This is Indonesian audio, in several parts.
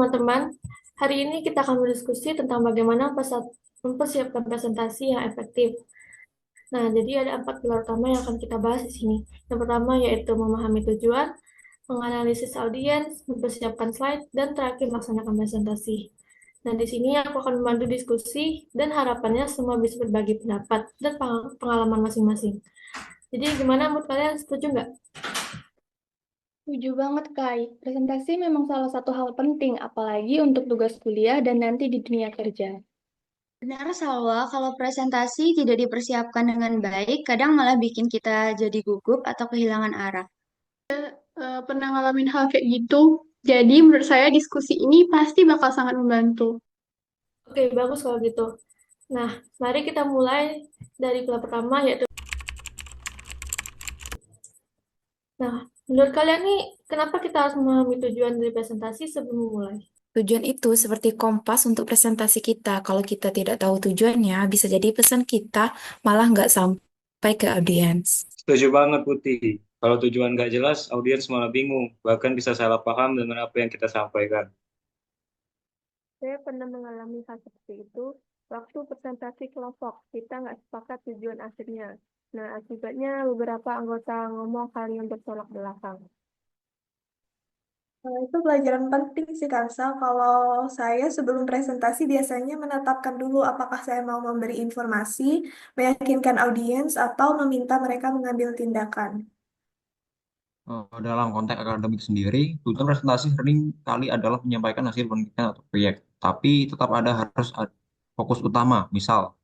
teman-teman. Hari ini kita akan berdiskusi tentang bagaimana mempersiapkan presentasi yang efektif. Nah, jadi ada 4 pilar utama yang akan kita bahas di sini. Yang pertama yaitu memahami tujuan, menganalisis audiens, mempersiapkan slide, dan terakhir melaksanakan presentasi. Nah, di sini aku akan membantu diskusi dan harapannya semua bisa berbagi pendapat dan pengalaman masing-masing. Jadi gimana menurut kalian, setuju nggak? Setuju banget, Kai. Presentasi memang salah satu hal penting, apalagi untuk tugas kuliah dan nanti di dunia kerja. Benar, Salwa, kalau presentasi tidak dipersiapkan dengan baik, kadang malah bikin kita jadi gugup atau kehilangan arah. Pernah ngalamin hal kayak gitu, jadi menurut saya diskusi ini pasti bakal sangat membantu. Oke, bagus kalau gitu. Nah, mari kita mulai dari pilar pertama yaitu. Nah, menurut kalian nih, kenapa kita harus memahami tujuan dari presentasi sebelum memulai? Tujuan itu seperti kompas untuk presentasi kita. Kalau kita tidak tahu tujuannya, bisa jadi pesan kita malah nggak sampai ke audiens. Setuju banget Putih. Kalau tujuan nggak jelas, audiens malah bingung, bahkan bisa salah paham dengan apa yang kita sampaikan. Saya pernah mengalami hal seperti itu waktu presentasi kelompok. Kita nggak sepakat tujuan akhirnya. Nah, akibatnya beberapa anggota ngomong hal yang bertolak belakang. Itu pelajaran penting sih Kansa. Kalau saya sebelum presentasi biasanya menetapkan dulu apakah saya mau memberi informasi, meyakinkan audiens, atau meminta mereka mengambil tindakan. Dalam konteks akademik sendiri, tujuan presentasi sering kali adalah menyampaikan hasil penelitian atau proyek, tapi tetap harus ada fokus utama. Misal,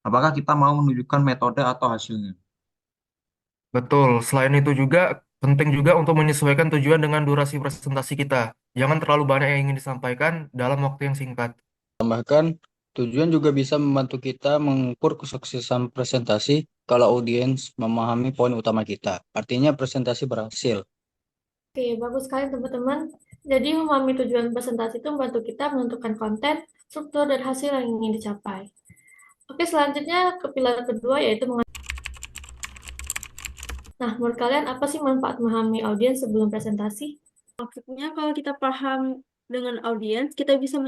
apakah kita mau menunjukkan metode atau hasilnya? Betul, selain itu juga penting juga untuk menyesuaikan tujuan dengan durasi presentasi kita. Jangan terlalu banyak yang ingin disampaikan dalam waktu yang singkat. Tambahkan, tujuan juga bisa membantu kita mengukur kesuksesan presentasi kalau audiens memahami poin utama kita. Artinya presentasi berhasil. Oke, bagus sekali teman-teman. Jadi memahami tujuan presentasi itu membantu kita menentukan konten, struktur, dan hasil yang ingin dicapai. Oke, selanjutnya ke pilar kedua yaitu Nah, menurut kalian apa sih manfaat memahami audiens sebelum presentasi? Maksudnya kalau kita paham dengan audiens, kita bisa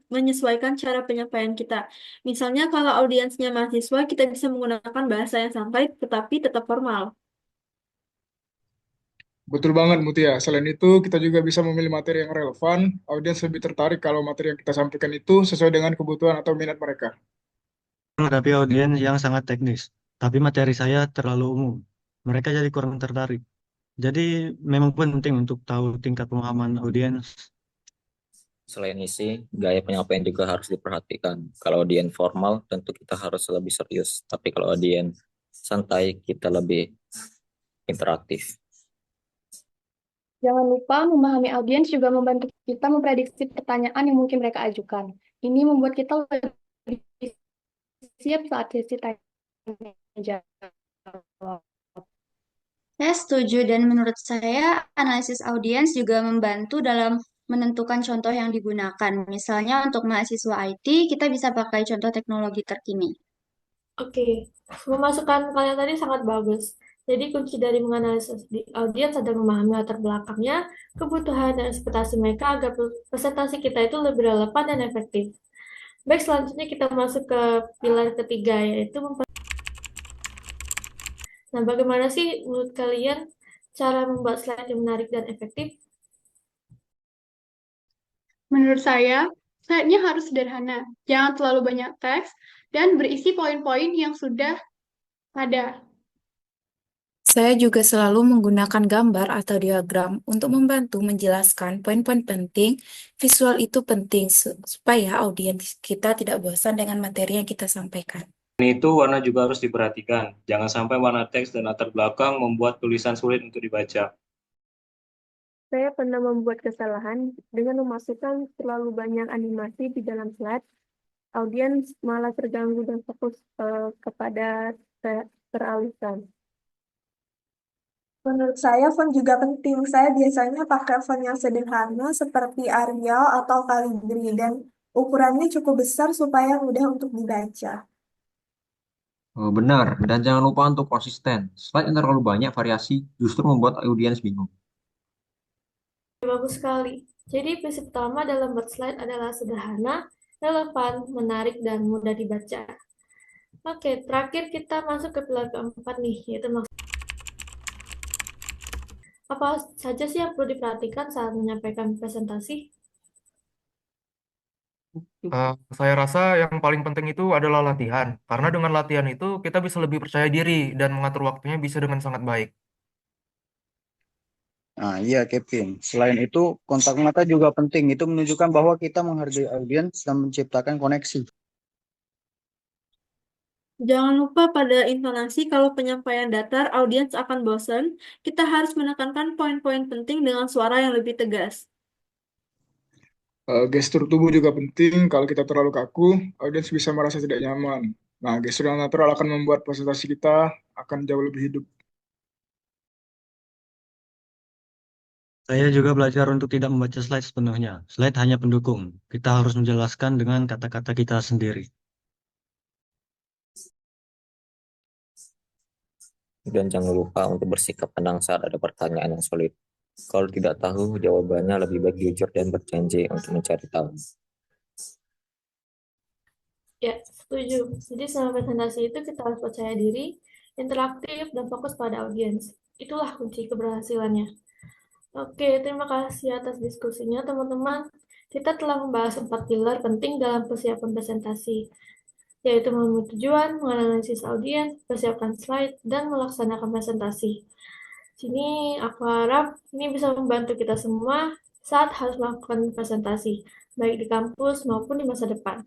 menyesuaikan cara penyampaian kita. Misalnya kalau audiensnya mahasiswa, kita bisa menggunakan bahasa yang santai tetapi tetap formal. Betul banget, Mutia. Selain itu, kita juga bisa memilih materi yang relevan. Audiens lebih tertarik kalau materi yang kita sampaikan itu sesuai dengan kebutuhan atau minat mereka. Menghadapi audiens yang sangat teknis, tapi materi saya terlalu umum. Mereka jadi kurang tertarik. Jadi memang penting untuk tahu tingkat pemahaman audiens. Selain isi, gaya penyampaian juga harus diperhatikan. Kalau audiens formal, tentu kita harus lebih serius. Tapi kalau audiens santai, kita lebih interaktif. Jangan lupa memahami audiens juga membantu kita memprediksi pertanyaan yang mungkin mereka ajukan. Ini membuat kita lebih siap saat sesi tanya jawab. Saya setuju dan menurut saya analisis audiens juga membantu dalam menentukan contoh yang digunakan. Misalnya untuk mahasiswa IT, kita bisa pakai contoh teknologi terkini. Oke, masukan kalian tadi sangat bagus. Jadi kunci dari menganalisis di audiens adalah memahami latar belakangnya, kebutuhan dan ekspektasi mereka agar presentasi kita itu lebih relevan dan efektif. Baik, selanjutnya kita masuk ke pilar ketiga yaitu Nah, bagaimana sih menurut kalian cara membuat slide yang menarik dan efektif? Menurut saya, slide-nya harus sederhana, jangan terlalu banyak teks, dan berisi poin-poin yang sudah ada. Saya juga selalu menggunakan gambar atau diagram untuk membantu menjelaskan poin-poin penting. Visual itu penting supaya audiens kita tidak bosan dengan materi yang kita sampaikan. Selain itu, warna juga harus diperhatikan. Jangan sampai warna teks dan latar belakang membuat tulisan sulit untuk dibaca. Saya pernah membuat kesalahan dengan memasukkan terlalu banyak animasi di dalam slide. Audiens malah terganggu dan fokus kepada teralihkan. Menurut saya, font juga penting. Saya biasanya pakai font yang sederhana seperti Arial atau Calibri dan ukurannya cukup besar supaya mudah untuk dibaca. Benar, dan jangan lupa untuk konsisten. Slide yang terlalu banyak variasi justru membuat audiens bingung. Bagus sekali. Jadi prinsip utama dalam buat slide adalah sederhana, relevan, menarik, dan mudah dibaca. Oke, terakhir kita masuk ke pilar keempat nih, yaitu apa saja sih yang perlu diperhatikan saat menyampaikan presentasi? Saya rasa yang paling penting itu adalah latihan, karena dengan latihan itu kita bisa lebih percaya diri dan mengatur waktunya bisa dengan sangat baik. Nah, iya Kevin. Selain itu, kontak mata juga penting. Itu menunjukkan bahwa kita menghargai audiens dan menciptakan koneksi. Jangan lupa pada intonasi kalau penyampaian datar, audiens akan bosan. Kita harus menekankan poin-poin penting dengan suara yang lebih tegas. Gestur tubuh juga penting. Kalau kita terlalu kaku, audiens bisa merasa tidak nyaman. Nah, gestur yang natural akan membuat presentasi kita akan jauh lebih hidup. Saya juga belajar untuk tidak membaca slide sepenuhnya. Slide hanya pendukung. Kita harus menjelaskan dengan kata-kata kita sendiri. Dan jangan lupa untuk bersikap tenang saat ada pertanyaan yang sulit. Kalau tidak tahu jawabannya, lebih baik jujur dan berjanji untuk mencari tahu. Ya, setuju. Jadi selama presentasi itu kita harus percaya diri, interaktif, dan fokus pada audiens. Itulah kunci keberhasilannya. Oke, terima kasih atas diskusinya, teman-teman. Kita telah membahas 4 pilar penting dalam persiapan presentasi, yaitu memilih tujuan, menganalisis audiens, persiapkan slide, dan melaksanakan presentasi. Sini aku harap ini bisa membantu kita semua saat harus melakukan presentasi, baik di kampus maupun di masa depan.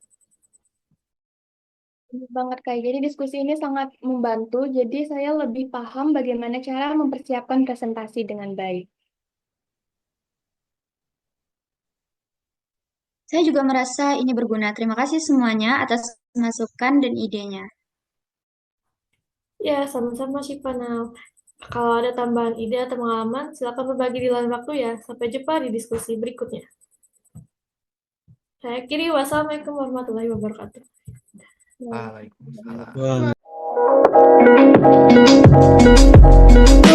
Benar banget Kak, jadi diskusi ini sangat membantu, jadi saya lebih paham bagaimana cara mempersiapkan presentasi dengan baik. Saya juga merasa ini berguna. Terima kasih semuanya atas masukan dan idenya. Ya, sama-sama Shipana. Kalau ada tambahan ide atau pengalaman, silakan berbagi di lain waktu ya. Sampai jumpa di diskusi berikutnya. Saya akhiri, wassalamualaikum warahmatullahi wabarakatuh. Waalaikumsalam. Wah.